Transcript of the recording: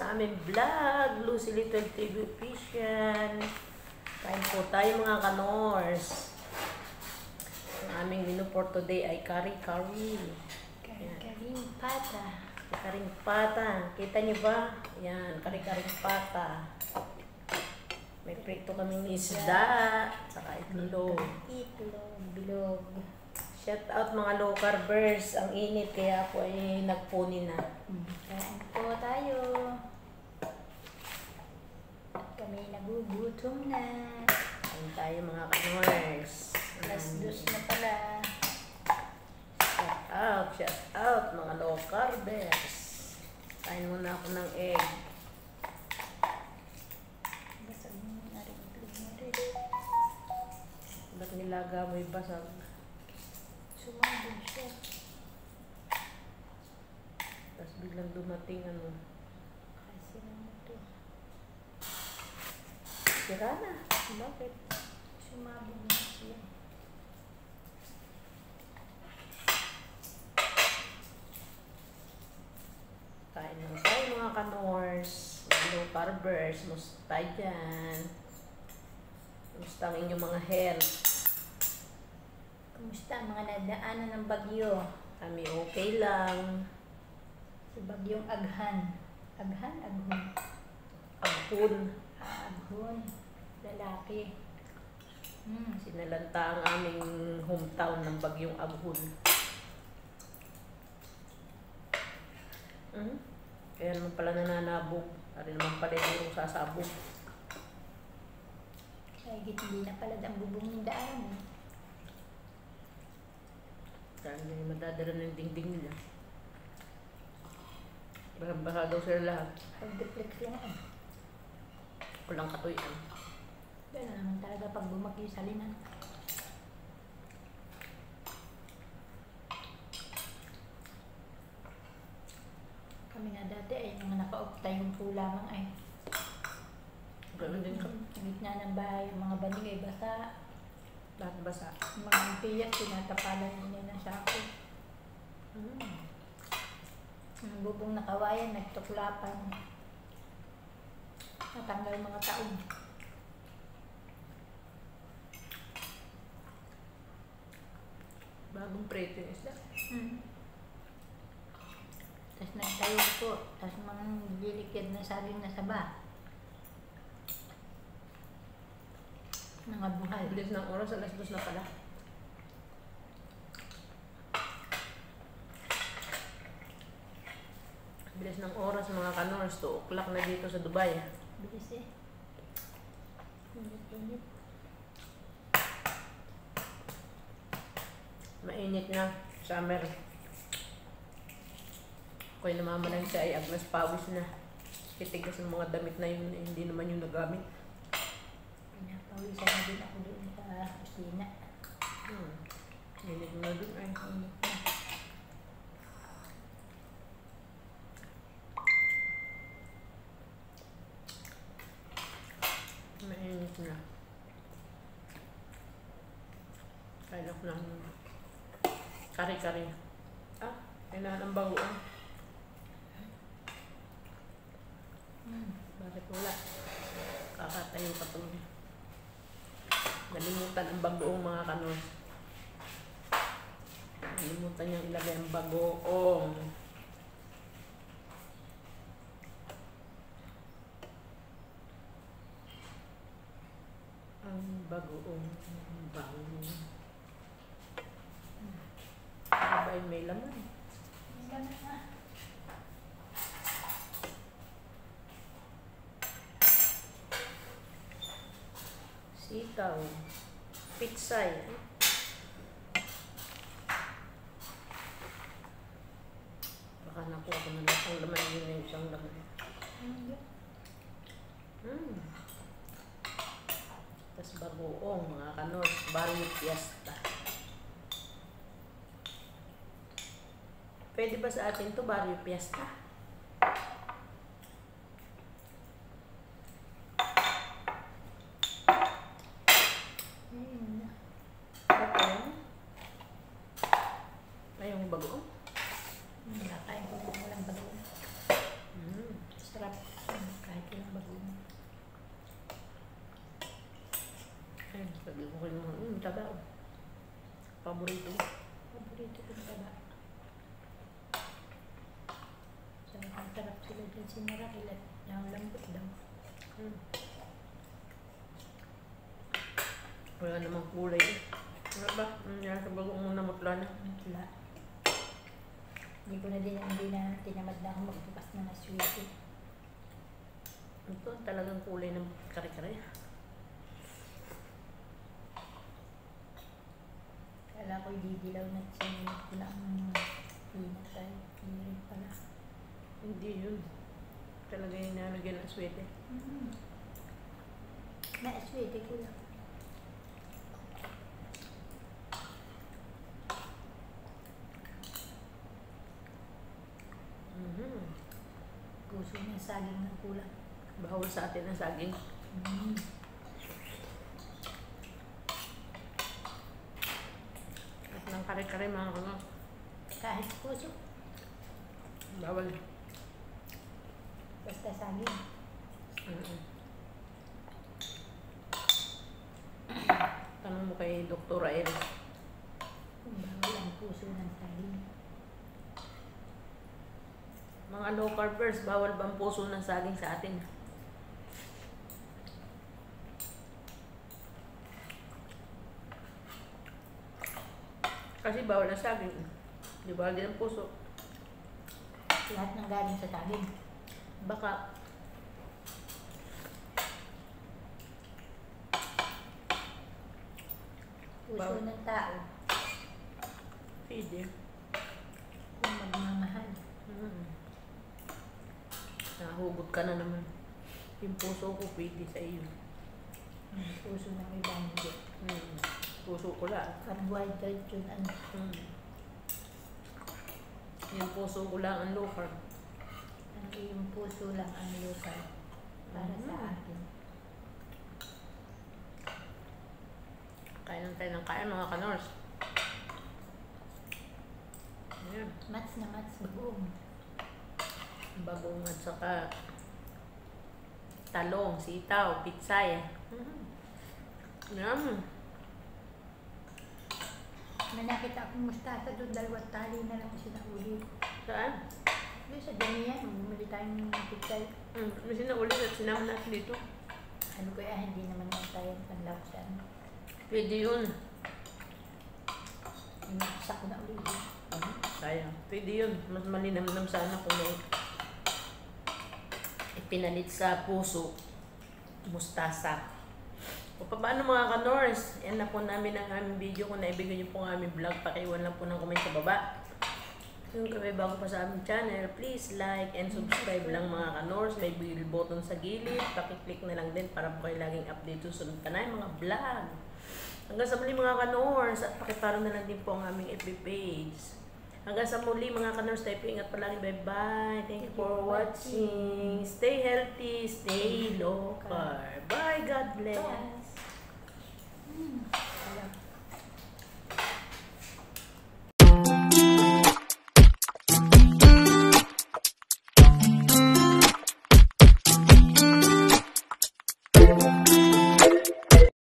sa aming vlog, Lucy Little TV Official. Kain po tayo mga kanors. Ang aming menu for today ay kari-kari. Kari-karing pata. Karing pata. Kita niyo ba? Yan, kari-karing pata. May prito kaming isda, saka itlog. Bilog. Shout out mga low carbers. Ang init kaya ako ay nagpuni na. Kain po tayo. At kami nagugutom na. Kain tayo mga kanors. Alas 2 na pala. Shout out mga low carbers. Kain muna ako ng egg. Basag mo na rin. Itlog na rin. Ba't nilaga mo yung basag? Sumabog siya. Tapos biglang dumating ano. Kasi naman ito. Sira na. Bakit? Sumabog na siya. Kain lang tayo mga kanors. Low carbers. Musta dyan? Musta ang inyong mga health? Kumusta ang mga nadaanan ng bagyo? Kami okay lang. Si bagyong Aghan. Aghon. Aghon. Aghon. Lalaki. Sinalanta ang aming hometown ng bagyong Aghon. Kaya naman pala nananabog. Ari naman pala yung sasabog. Kaya hindi na pala ang bubong ng daan. Kaya hindi madadala ng dingding nila. Baha daw sila lahat. Pag-deflex lang eh. Walang katuyan. Gano'n naman talaga pag bumagyo sa linan. Kami nga dati ay mga naka-opta yung po lamang ay. Gano'n din kami. Sa gitna ng bahay, yung mga banig ay basa. Lahat basa. Yung mga impiyas, tinatapalan nila ng sako. Yung bubong na kawayan, nagtuklapan. Natanggal mga taon. Bagong preto yung isda. Tapos nagtayo po, tapos mga lilikid na saging na saba. Mga buhay. Bilis ng oras, alas 2 na pala. Bilis ng oras mga kanors, 2 o'clock na dito sa Dubai. Bilis eh. Init. Mainit na, summer. Ako'y namamalang siya ay agnas pawis na. Titigas ng mga damit na yun, hindi naman yung nagamit. Pinapawisan na din ako doon sa kusina. Mainit na dun ay. Init na. Mainit na. Kaya ko lang kari-kari. Kailangan ang bagoong. Bakit wala? Kakatayo pa ito. Nalimutan ang bagoong mga kanors. Nalimutan niyang ilagay ang bagoong. Ang bagoong. Ang bagoong. Diba yung may laman? Ganun na. Sitaw. Pitsay. Baka nakuha ko na lang ang laman yun yung isang laman. Tapos bagoong mga kanors. Barrio Fiesta. Pwede ba sa atin to Barrio Fiesta? Ba't yun? Ay, yung bagoong? Nakain ko na walang bago. Mm. Sarap. sinara kilat. Yung lambot daw. Hmm. Wala namang kulay eh. Ano ba? Yan sa bagong namutla na. Wala. Hindi ko na tinamad na ako magbukas na sweet eh. Ito talagang kulay ng kare-kare. Kala ko didilaw na sinunod ko lang pinatay. Hindi rin pala. Hindi yun. Talaga yung nalagyan ng swete. Na-sweet ko lang. Puso ng saging ng kulang. Bawal sa atin ang saging. At ng kare-kare mga kano. Kahit puso, Bawal. basta saging. Tanong mo kay Dr. Iris. Bawal ang puso ng saging. Mga low carbers, bawal ba ang puso ng saging sa atin? Kasi bawal ang saging. Di bawal din ang puso. Lahat ng galing sa saging. Baka Puso Bawal. ng tao, pwede. kung magmamahal. Nahugot ka na naman. Yung puso ko pwede sa iyo. Puso ng iba hindi. Puso ko lang. Carbohydrate yun ano. Yung puso ko lang ang low carb. Ang iyong puso lang ang local para sa akin. Kain lang tayo ng kain mga kanors. Ayan. Mats na mats buong. Bagong at saka talong, sitaw, pitsay. Yum. May nakita akong mustasa doon, 2 tali na lang sinauli. Saan? Doon sa Damian, bumili tayong pichay. May sinaulit at sinama natin dito. Ano ko hindi naman yung tayo panlawak sa ano. Pwede yun. Inaksa ko na ulit. Sayang. Pwede yun. Mas malinamnam sana kung may ipinalit sa puso, mustasa. O paano mga kanors? Yan na po namin ang aming video. Kung naibigay niyo po ang aming vlog, pakiwan lang po ng comment sa baba. Kung kayo bago pa sa aming channel, please like and subscribe lang mga kanors. May bell button sa gilid. Pakiclick na lang din para po kayo laging update susunod ka na yung mga vlog. Hanggang sa muli mga kanors, at pakiparo na lang din po ang aming FB page. Hanggang sa muli mga kanors, tayo po ingat palagi. Bye-bye. Thank you for watching. Stay healthy, stay low carb. Bye. God bless.